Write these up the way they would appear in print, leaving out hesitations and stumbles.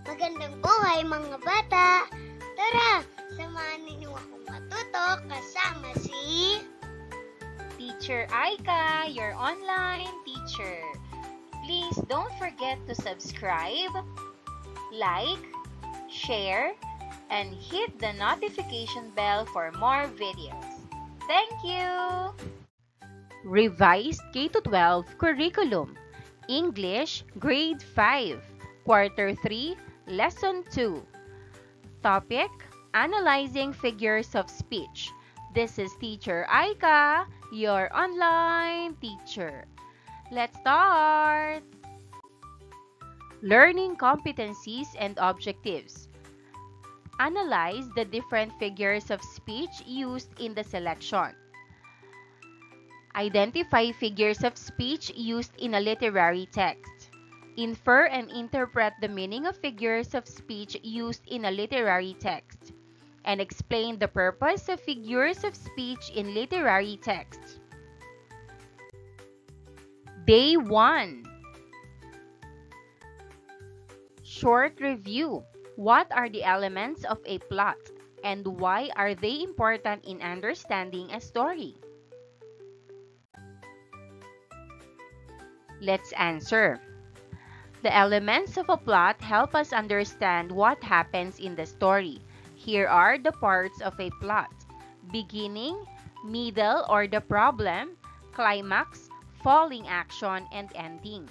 Magandang buhay mga bata! Tara, samahan ninyo akong matuto kasama si Teacher Aika, your online teacher. Please don't forget to subscribe, like, share, and hit the notification bell for more videos. Thank you! Revised K-12 Curriculum, English, Grade 5, Quarter 3, Lesson 2. Topic, Analyzing Figures of Speech. This is Teacher Aika, your online teacher. Let's start! Learning competencies and objectives. Analyze the different figures of speech used in the selection. Identify figures of speech used in a literary text. Infer and interpret the meaning of figures of speech used in a literary text. And explain the purpose of figures of speech in literary text. Day 1. Short review. What are the elements of a plot, and why are they important in understanding a story? Let's answer. The elements of a plot help us understand what happens in the story. Here are the parts of a plot: beginning, middle or the problem, climax, falling action, and ending.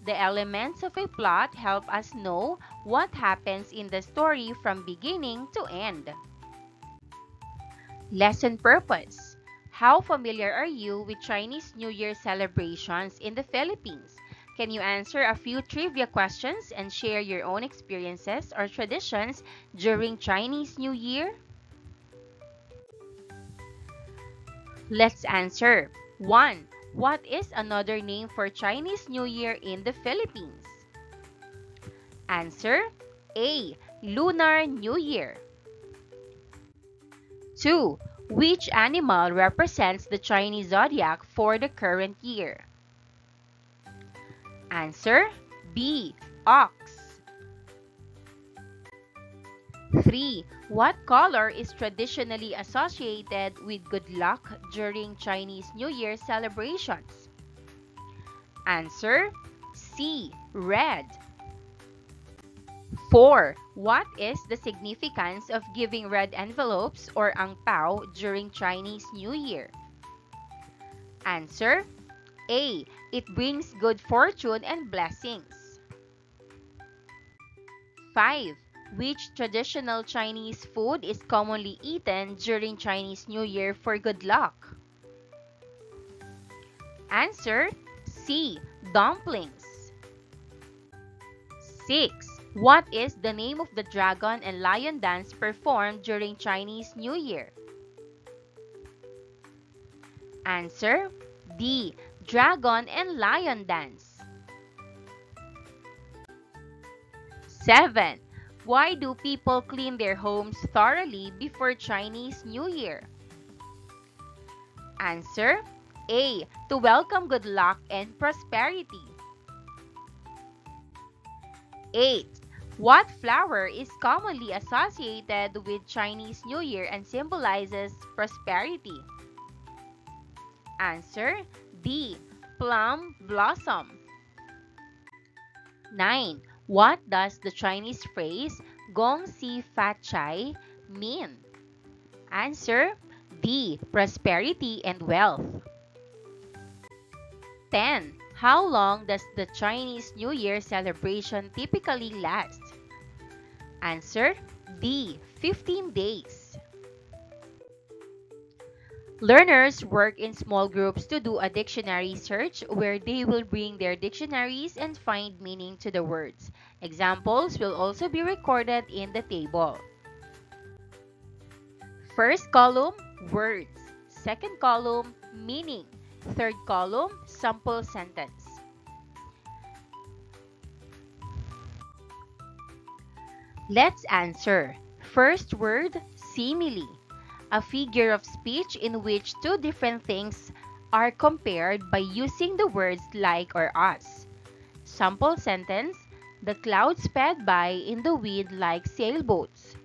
The elements of a plot help us know what happens in the story from beginning to end. Lesson purpose. How familiar are you with Chinese New Year celebrations in the Philippines? Can you answer a few trivia questions and share your own experiences or traditions during Chinese New Year? Let's answer. 1. What is another name for Chinese New Year in the Philippines? Answer. A. Lunar New Year. 2. Which animal represents the Chinese zodiac for the current year? Answer. B. Ox. 3. What color is traditionally associated with good luck during Chinese New Year celebrations? Answer. C. Red. 4. What is the significance of giving red envelopes or ang pao during Chinese New Year? Answer. A. It brings good fortune and blessings. 5. Which traditional Chinese food is commonly eaten during Chinese New Year for good luck? Answer. C. Dumplings. 6. What is the name of the dragon and lion dance performed during Chinese New Year? Answer. D. Dragon and lion dance. 7. Why do people clean their homes thoroughly before Chinese New Year? Answer. A. To welcome good luck and prosperity. 8. What flower is commonly associated with Chinese New Year and symbolizes prosperity? Answer. D. Plum blossom. 9. What does the Chinese phrase Gong Si Fat Chai mean? Answer. D. Prosperity and wealth. 10. How long does the Chinese New Year celebration typically last? Answer. D. 15 days. Learners work in small groups to do a dictionary search where they will bring their dictionaries and find meaning to the words. Examples will also be recorded in the table. First column, words. Second column, meaning. Third column, sample sentence. Let's answer. First word, simile. A figure of speech in which two different things are compared by using the words like or as. Sample sentence, The clouds sped by in the wind like sailboats.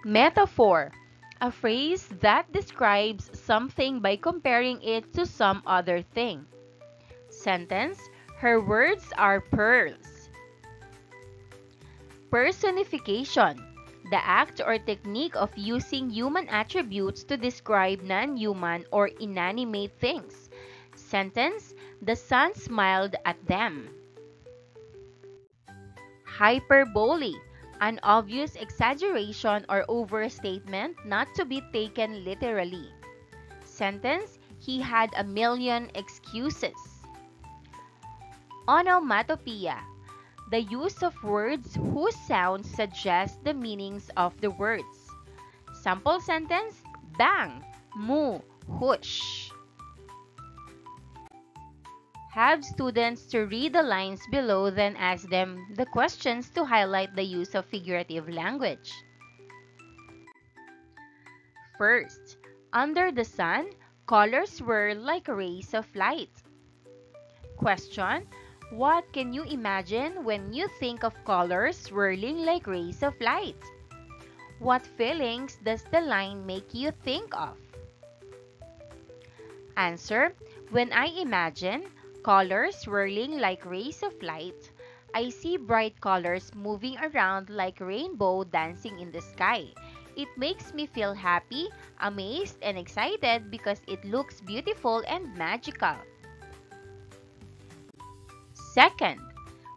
Metaphor. A phrase that describes something by comparing it to some other thing. Sentence. Her words are pearls. Personification. The act or technique of using human attributes to describe non-human or inanimate things. Sentence. The sun smiled at them. Hyperbole. An obvious exaggeration or overstatement not to be taken literally. Sentence. He had a million excuses. Onomatopoeia. The use of words whose sounds suggest the meanings of the words. Sample sentence. Bang, moo, whoosh. Have students to read the lines below, then ask them the questions to highlight the use of figurative language. First, under the sun, colors were like rays of light. Question: what can you imagine when you think of colors swirling like rays of light? What feelings does the line make you think of? Answer: when I imagine colors swirling like rays of light, I see bright colors moving around like rainbow dancing in the sky. It makes me feel happy, amazed, and excited because it looks beautiful and magical. Second,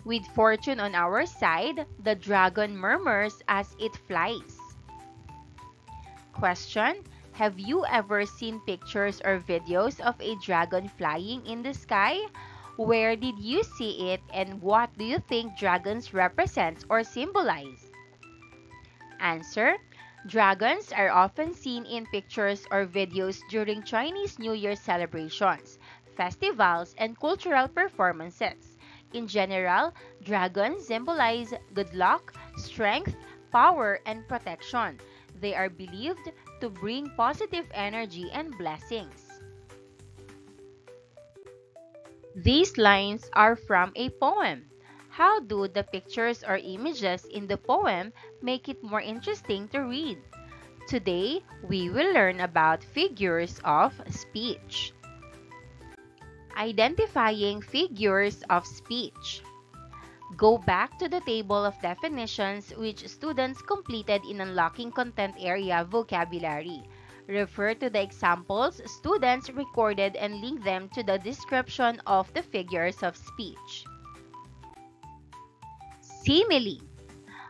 with fortune on our side, the dragon murmurs as it flies. Question: have you ever seen pictures or videos of a dragon flying in the sky? Where did you see it, and what do you think dragons represent or symbolize? Answer: dragons are often seen in pictures or videos during Chinese New Year celebrations, festivals, and cultural performances. In general, dragons symbolize good luck, strength, power, and protection. They are believed to bring positive energy and blessings. These lines are from a poem. How do the pictures or images in the poem make it more interesting to read? Today, we will learn about figures of speech. Identifying figures of speech. Go back to the table of definitions which students completed in Unlocking Content Area Vocabulary. Refer to the examples students recorded and link them to the description of the figures of speech. Simile.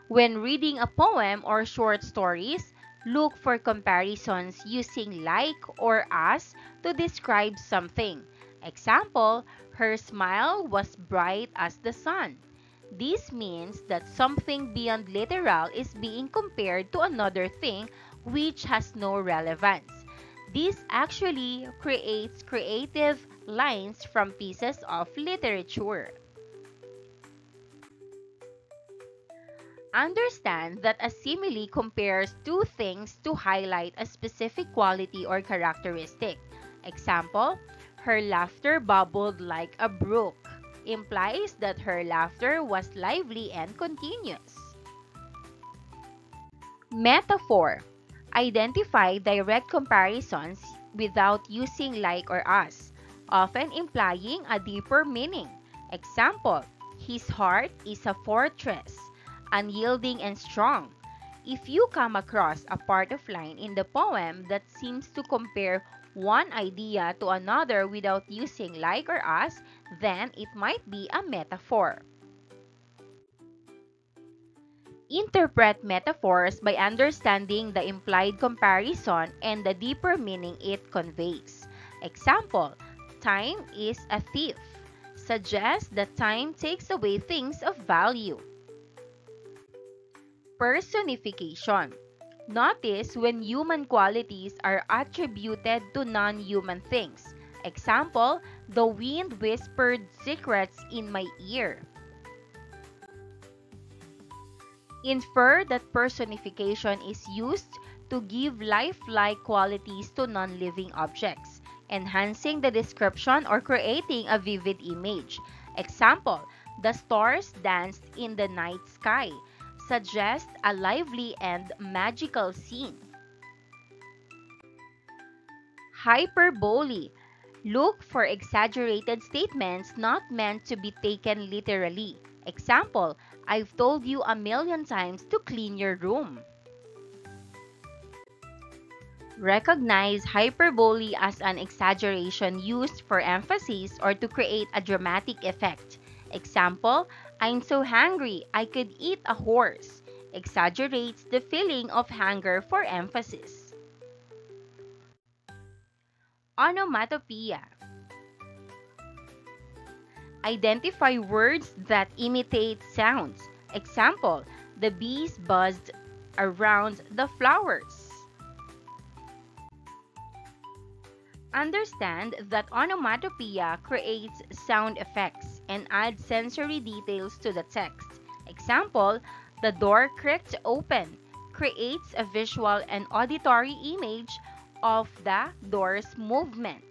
When reading a poem or short stories, look for comparisons using like or as to describe something. Example: her smile was bright as the sun. This means that something beyond literal is being compared to another thing which has no relevance. This actually creates creative lines from pieces of literature. Understand that a simile compares two things to highlight a specific quality or characteristic. Example: her laughter bubbled like a brook implies that her laughter was lively and continuous. Metaphor. Identify direct comparisons without using like or as, often implying a deeper meaning. Example: his heart is a fortress, unyielding and strong. If you come across a part of line in the poem that seems to compare one idea to another without using like or as, then it might be a metaphor. Interpret metaphors by understanding the implied comparison and the deeper meaning it conveys. Example: time is a thief. Suggests that time takes away things of value. Personification. Notice when human qualities are attributed to non-human things. Example: the wind whispered secrets in my ear. Infer that personification is used to give lifelike qualities to non-living objects, enhancing the description or creating a vivid image. Example: The stars danced in the night sky, suggest a lively and magical scene. Hyperbole. Look for exaggerated statements not meant to be taken literally. Example, I've told you a million times to clean your room. Recognize hyperbole as an exaggeration used for emphasis or to create a dramatic effect. Example, I'm so hungry, I could eat a horse. Exaggerates the feeling of hunger for emphasis. Onomatopoeia. Identify words that imitate sounds. Example, the bees buzzed around the flowers. Understand that onomatopoeia creates sound effects and adds sensory details to the text. Example, the door creaked open, creates a visual and auditory image of the door's movement.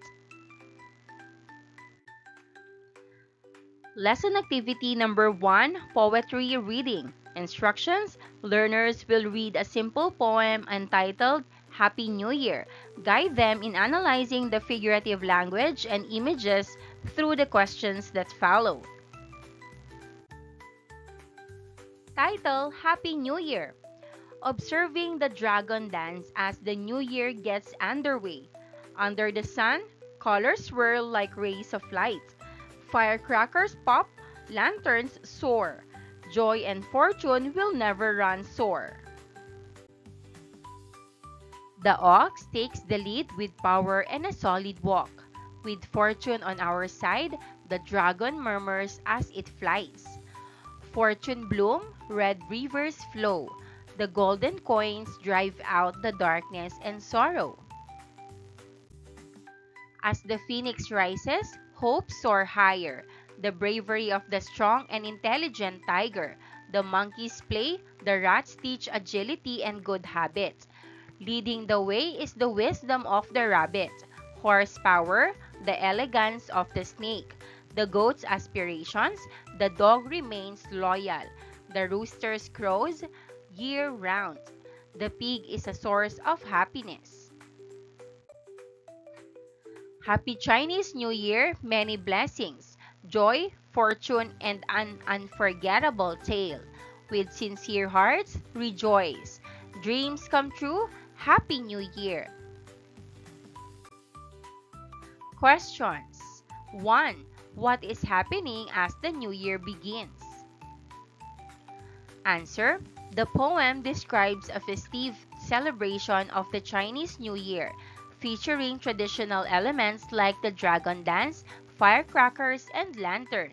Lesson activity number 1, poetry reading. Instructions: learners will read a simple poem entitled Happy New Year. Guide them in analyzing the figurative language and images through the questions that follow. Title: Happy New Year. Observing the dragon dance as the new year gets underway. Under the sun, colors swirl like rays of light. Firecrackers pop, lanterns soar. Joy and fortune will never run sore. The ox takes the lead with power and a solid walk. With fortune on our side, the dragon murmurs as it flies. Fortune bloom, red rivers flow. The golden coins drive out the darkness and sorrow. As the phoenix rises, hope soar higher. The bravery of the strong and intelligent tiger. The monkeys play, the rats teach agility and good habits. Leading the way is the wisdom of the rabbit. Horsepower, the elegance of the snake. The goat's aspirations, the dog remains loyal. The rooster crows year-round. The pig is a source of happiness. Happy Chinese New Year, many blessings, joy, fortune, and an unforgettable tale. With sincere hearts, rejoice. Dreams come true, Happy New Year. Questions. 1. What is happening as the new year begins? Answer. The poem describes a festive celebration of the Chinese New Year, featuring traditional elements like the dragon dance, firecrackers, and lantern.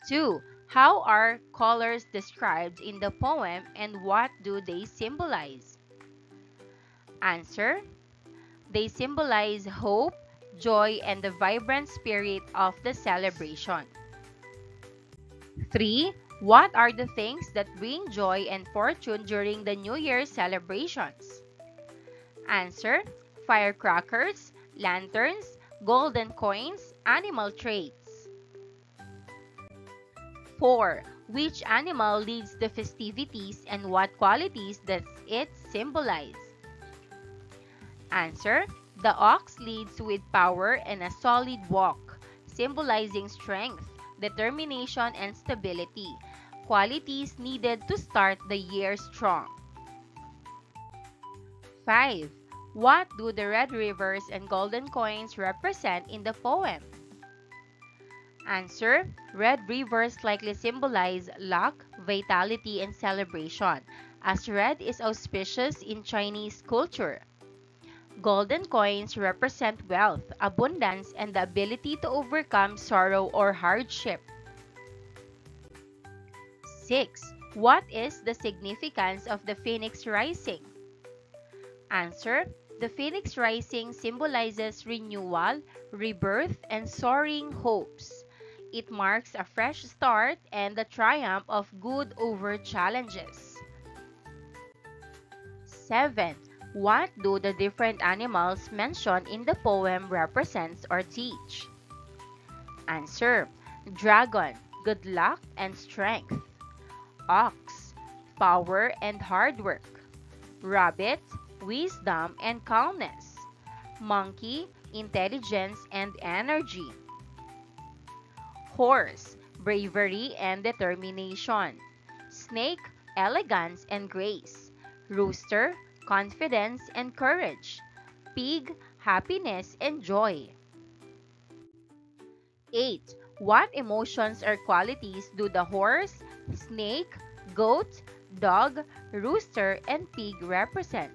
2. How are colors described in the poem and what do they symbolize? Answer. They symbolize hope, joy, and the vibrant spirit of the celebration. 3. What are the things that bring joy and fortune during the New Year celebrations? Answer. Firecrackers, lanterns, golden coins, animal traits. 4. Which animal leads the festivities and what qualities does it symbolize? Answer. The ox leads with power and a solid walk, symbolizing strength, determination, and stability, qualities needed to start the year strong. 5. What do the red rivers and golden coins represent in the poem? Answer. Red rivers likely symbolize luck, vitality, and celebration, as red is auspicious in Chinese culture. Golden coins represent wealth, abundance, and the ability to overcome sorrow or hardship. 6. What is the significance of the phoenix rising? Answer. The phoenix rising symbolizes renewal, rebirth, and soaring hopes. It marks a fresh start and the triumph of good over challenges. 7. What do the different animals mentioned in the poem represent or teach? Answer. Dragon, good luck and strength. Ox, power and hard work. Rabbit, wisdom and calmness. Monkey, intelligence and energy. Horse, bravery and determination. Snake, elegance and grace. Rooster, confidence and courage. Pig, happiness and joy. 8. What emotions or qualities do the horse, snake, goat, dog, rooster, and pig represent?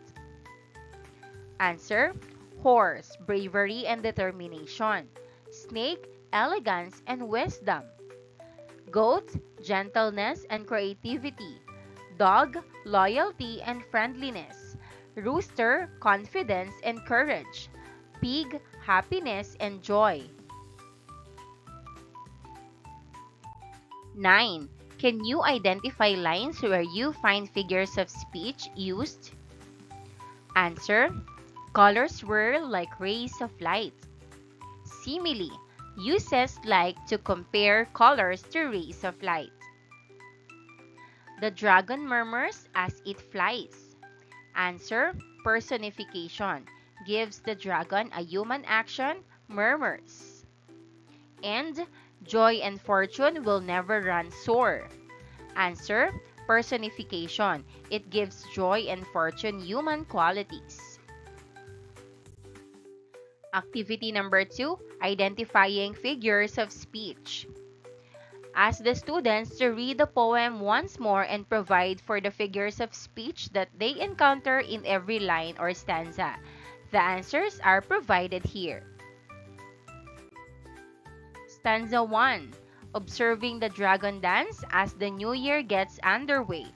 Answer: horse, bravery and determination. Snake, elegance and wisdom. Goat, gentleness and creativity. Dog, loyalty and friendliness. Rooster, confidence and courage. Pig, happiness and joy. 9. Can you identify lines where you find figures of speech used? Answer: colors swirl like rays of light. Simile: uses like to compare colors to rays of light. The dragon murmurs as it flies. Answer: personification. Gives the dragon a human action, murmurs. And joy and fortune will never run sore. Answer: personification. It gives joy and fortune human qualities. Activity number 2, identifying figures of speech. Ask the students to read the poem once more and provide for the figures of speech that they encounter in every line or stanza. The answers are provided here. Stanza 1. Observing the dragon dance as the new year gets underway.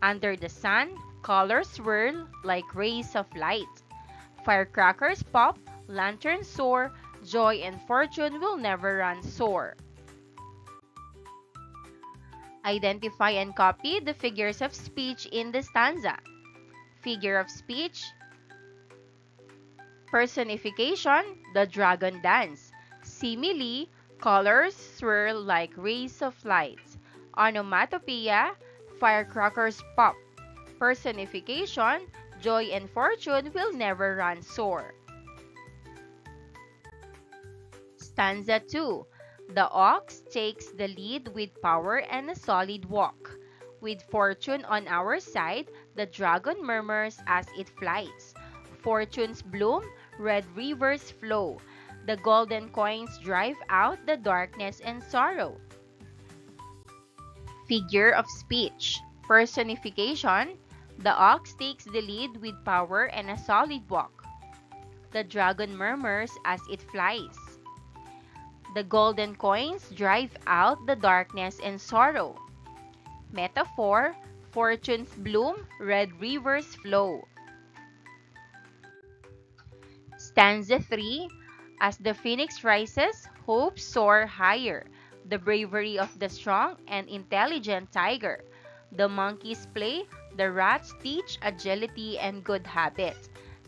Under the sun, colors swirl like rays of light. Firecrackers pop, lanterns soar, joy and fortune will never run sore. Identify and copy the figures of speech in the stanza. Figure of speech. Personification, the dragon dance. Simile, colors swirl like rays of light. Onomatopoeia, firecrackers pop. Personification, joy and fortune will never run sore. Stanza 2. The ox takes the lead with power and a solid walk. With fortune on our side, the dragon murmurs as it flies. Fortunes bloom, red rivers flow. The golden coins drive out the darkness and sorrow. Figure of speech. Personification. The ox takes the lead with power and a solid walk. The dragon murmurs as it flies. The golden coins drive out the darkness and sorrow. Metaphor. Fortunes bloom, red rivers flow. Stanza 3. As the phoenix rises, hopes soar higher. The bravery of the strong and intelligent tiger. The monkeys play, the rats teach agility and good habit.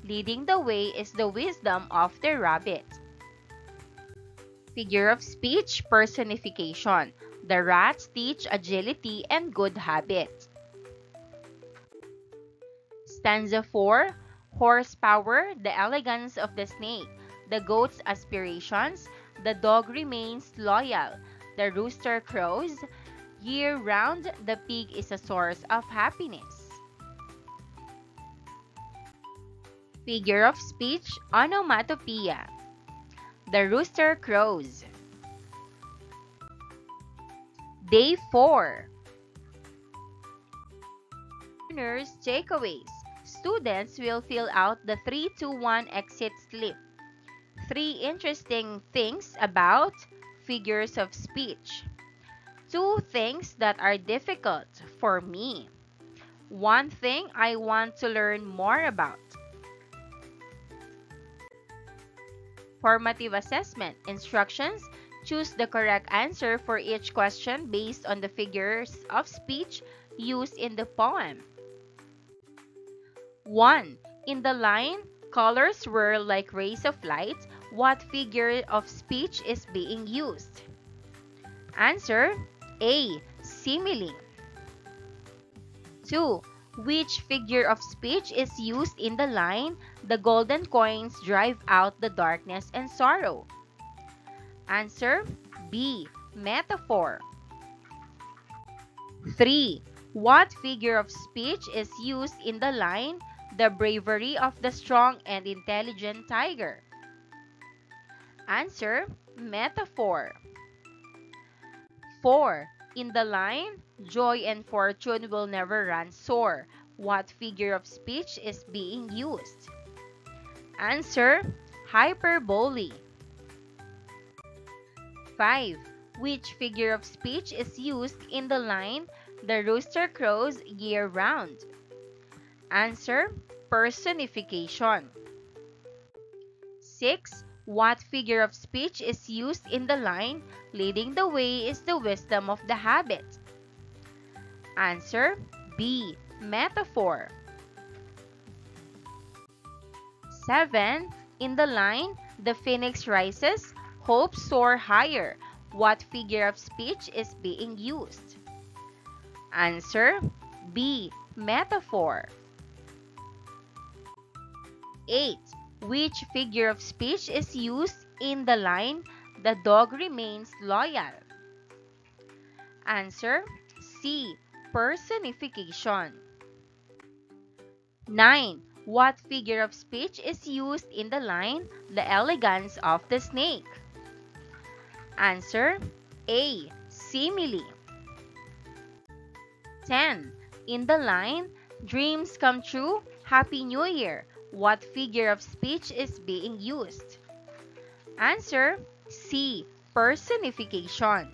Leading the way is the wisdom of the rabbit. Figure of speech, personification. The rats teach agility and good habit. Stanza 4. Horsepower, the elegance of the snake. The goat's aspirations. The dog remains loyal. The rooster crows. Year-round, the pig is a source of happiness. Figure of speech, onomatopoeia. The rooster crows. Day 4. Learners' takeaways. Students will fill out the 3-2-1 exit slip. 3 interesting things about figures of speech. 2 things that are difficult for me. 1 thing I want to learn more about. Formative assessment. Instructions. Choose the correct answer for each question based on the figures of speech used in the poem. 1. In the line, colors swirl like rays of light, what figure of speech is being used? Answer A. Simile. 2. Which figure of speech is used in the line, "The golden coins drive out the darkness and sorrow"? Answer B. Metaphor. 3. What figure of speech is used in the line, "The bravery of the strong and intelligent tiger"? Answer metaphor. 4. In the line, "Joy and fortune will never run sore", what figure of speech is being used? Answer hyperbole. 5. Which figure of speech is used in the line, "The rooster crows year-round"? Answer personification. 6. What figure of speech is used in the line, "Leading the way is the wisdom of the habit"? Answer B. Metaphor. 7. In the line, "The phoenix rises, hopes soar higher", what figure of speech is being used? Answer B. Metaphor. 8. Which figure of speech is used in the line, "The dog remains loyal"? Answer C. Personification. 9. What figure of speech is used in the line, "The elegance of the snake"? Answer A. Simile. 10. In the line, "Dreams come true, Happy New Year", what figure of speech is being used? Answer C. Personification.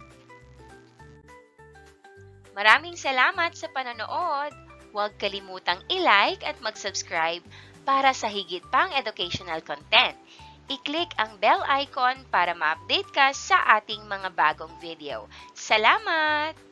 Maraming salamat sa panonood! Huwag kalimutang i-like at mag-subscribe para sa higit pang educational content. I-click ang bell icon para ma-update ka sa ating mga bagong video. Salamat!